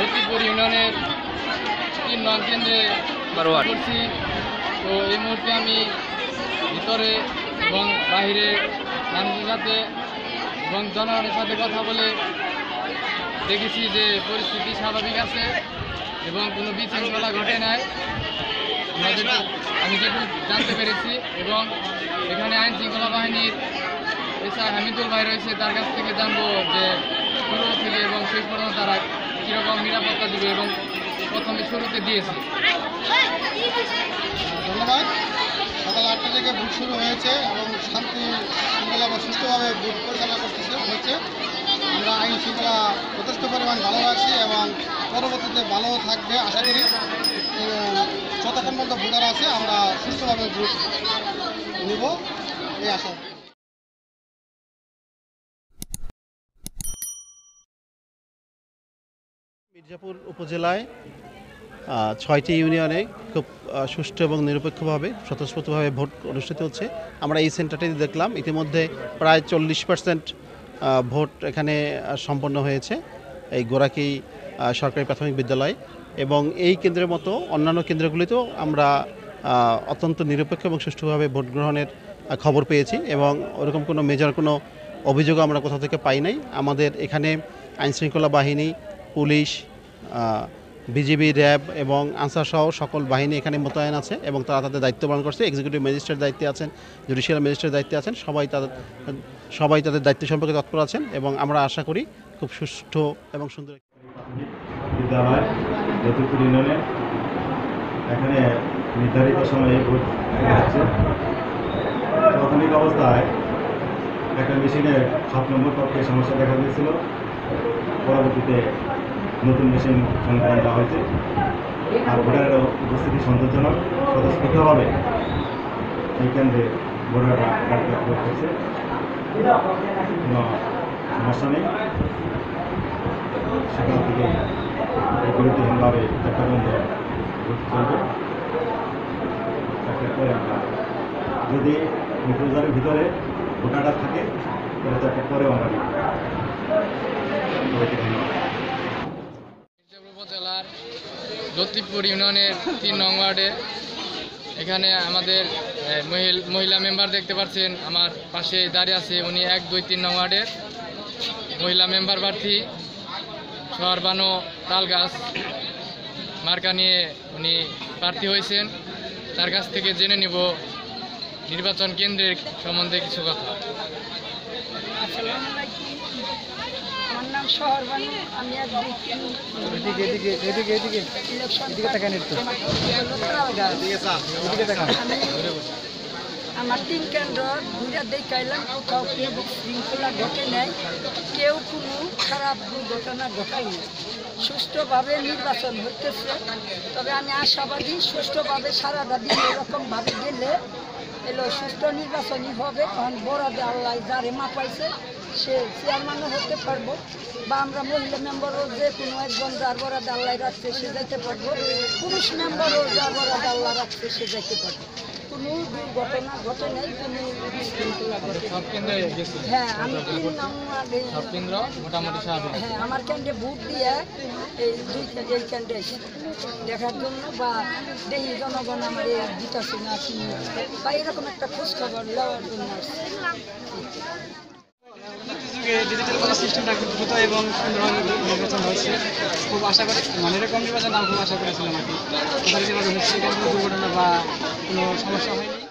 লক্ষ্মীপুর ইউনিয়নের ৩ নং কেন্দ্রে করছি। তো এই মুহূর্তে আমি ভিতরে এবং বাইরে মানুষের সাথে এবং জনগণের সাথে কথা বলে দেখেছি যে পরিস্থিতি স্বাভাবিক আছে এবং কোনো বিশৃঙ্খলা ঘটে নাই আমি যেটুকু জানতে পেরেছি। এবং এখানে আইন শৃঙ্খলা বাহিনীর এসআই হামিদুল ভাই রয়েছে, তার কাছ থেকে জানবো যে শুরু থেকে এবং শেষ পর্যন্ত তারা কীরকম নিরাপত্তা দেবে এবং প্রথমে শুরুতে দিয়েছে। ধন্যবাদ। সকাল ৮টা থেকে ভোট শুরু হয়েছে এবং শান্তি শৃঙ্খলা বা সুস্থভাবে ভোট পরিচালনা হচ্ছে। আমরা আইন শৃঙ্খলা যথেষ্ট পরিমাণ ভালো রাখছি এবং পরবর্তীতে ভালো থাকবে আশা করি। যতক্ষণ পর্যন্ত ভোটার আছে আমরা সুস্থভাবে ভোট নেব এই আশা। মির্জাপুর উপজেলায় ৬টি ইউনিয়নে খুব সুষ্ঠু এবং নিরপেক্ষভাবে স্বতঃস্ফূর্তভাবে ভোট অনুষ্ঠিত হচ্ছে। আমরা এই সেন্টারটি দেখলাম, ইতিমধ্যে প্রায় 40% ভোট এখানে সম্পন্ন হয়েছে এই গোরাকি সরকারি প্রাথমিক বিদ্যালয়। এবং এই কেন্দ্রের মতো অন্যান্য কেন্দ্রগুলিতেও আমরা অত্যন্ত নিরপেক্ষ এবং সুষ্ঠুভাবে ভোট গ্রহণের খবর পেয়েছি এবং ওরকম কোনো মেজর কোনো অভিযোগ আমরা কোথাও থেকে পাই নাই। আমাদের এখানে আইনশৃঙ্খলা বাহিনী, পুলিশ, বিজিবি, র্যাব এবং আনসার সহ সকল বাহিনী এখানে মোতায়েন আছে এবং তারা তাদের দায়িত্ব পালন করছে। এক্সিকিউটিভ ম্যাজিস্ট্রেট দায়িত্বে আছেন, জুডিশিয়াল ম্যাজিস্ট্রেট দায়িত্বে আছেন, সবাই তাদের দায়িত্ব সম্পর্কে তৎপর আছেন এবং আমরা আশা করি খুব সুষ্ঠু এবং সুন্দর বিদ্যালয় লক্ষ্মীপুর ইউনিয়নে এখানে নির্ধারিত সময়ে ভোট হচ্ছে। প্রাথমিক অবস্থায় একটা মেশিনের 7 নম্বর কক্ষে সমস্যা দেখা দিয়েছিল, পরবর্তীতে নতুন মেশিন সংগ্রহ দেওয়া হয়েছে। আর ভোটারের উপস্থিতি সন্তোষজনক, স্বতঃস্ফূর্তভাবে এই কেন্দ্রে ভোটাররা ভোট করছে, কোনো সমস্যা নেই। সেখান থেকে বিরতিহীনভাবে 4টা পর্যন্ত ভোট চলবে। 4টার পরে আমরা যদি নির্বাচনের ভিতরে ভোটাররা থাকে তাহলে 4টার পরেও আমরা উপজেলার লক্ষ্মীপুর ইউনিয়নের 3 নং ওয়ার্ডে এখানে আমাদের মহিলা মেম্বার দেখতে পাচ্ছেন, আমার পাশে দাঁড়িয়ে আছে। উনি 1, 2, 3 নং ওয়ার্ডের মহিলা মেম্বার প্রার্থী। শহরবানো তালগাছ মার্কা নিয়ে উনি প্রার্থী হয়েছেন। তার কাছ থেকে জেনে নিব নির্বাচন কেন্দ্রের সম্বন্ধে কিছু কথা। আমার নাম শহরবানু, আমি আমার 3 কেন্দ্র ঘুরে দেখাইলাম, কোথাও কেউ শৃঙ্খলা ঘটে নাই, কেউ কোনো খারাপ দুর্ঘটনা ঘটায়নি। সুষ্ঠুভাবে নির্বাচন হইতেছে। তবে আমি আশাবাদী সুষ্ঠুভাবে সারাটা দিন এরকমভাবে গেলে সুষ্ঠু নির্বাচনই হবে। কারণ বরাদে আল্লাহ যারে মাপাইছে সে চেয়ারম্যানও হতে পারবো, বা আমরা মহিলা মেম্বারও যে কোনো একজন যার বরাদে আল্লাহ রাখছে সে যাইতে পারবো, পুরুষ মেম্বারও যার বরাদে আল্লাহ রাখছে সে যাইতে পারবো। কোনো দুর্ঘটনা ঘটে নাই, কোনো বিশৃঙ্খলা ঘটে। হ্যাঁ, আমি 3 নং ওয়ার্ডে হ্যাঁ আমার কেন্দ্রে ভোট দিয়ে এই কেন্দ্রে এসে দেখার জন্য বা দেখি জনগণ আমার এই দিতেছে না কি বা এরকম একটা খোঁজখবর নেওয়ার জন্য আসছে। ডিজিটাল সিস্টেমটা খুব দ্রুত এবং সুন্দরভাবে নির্বাচন হচ্ছে। খুব আশা করি এরকম নির্বাচন আমি খুব আশা করেছিলাম আর কি। যেভাবে হচ্ছে কোনো দুর্ঘটনা বা কোনো সমস্যা হয়নি।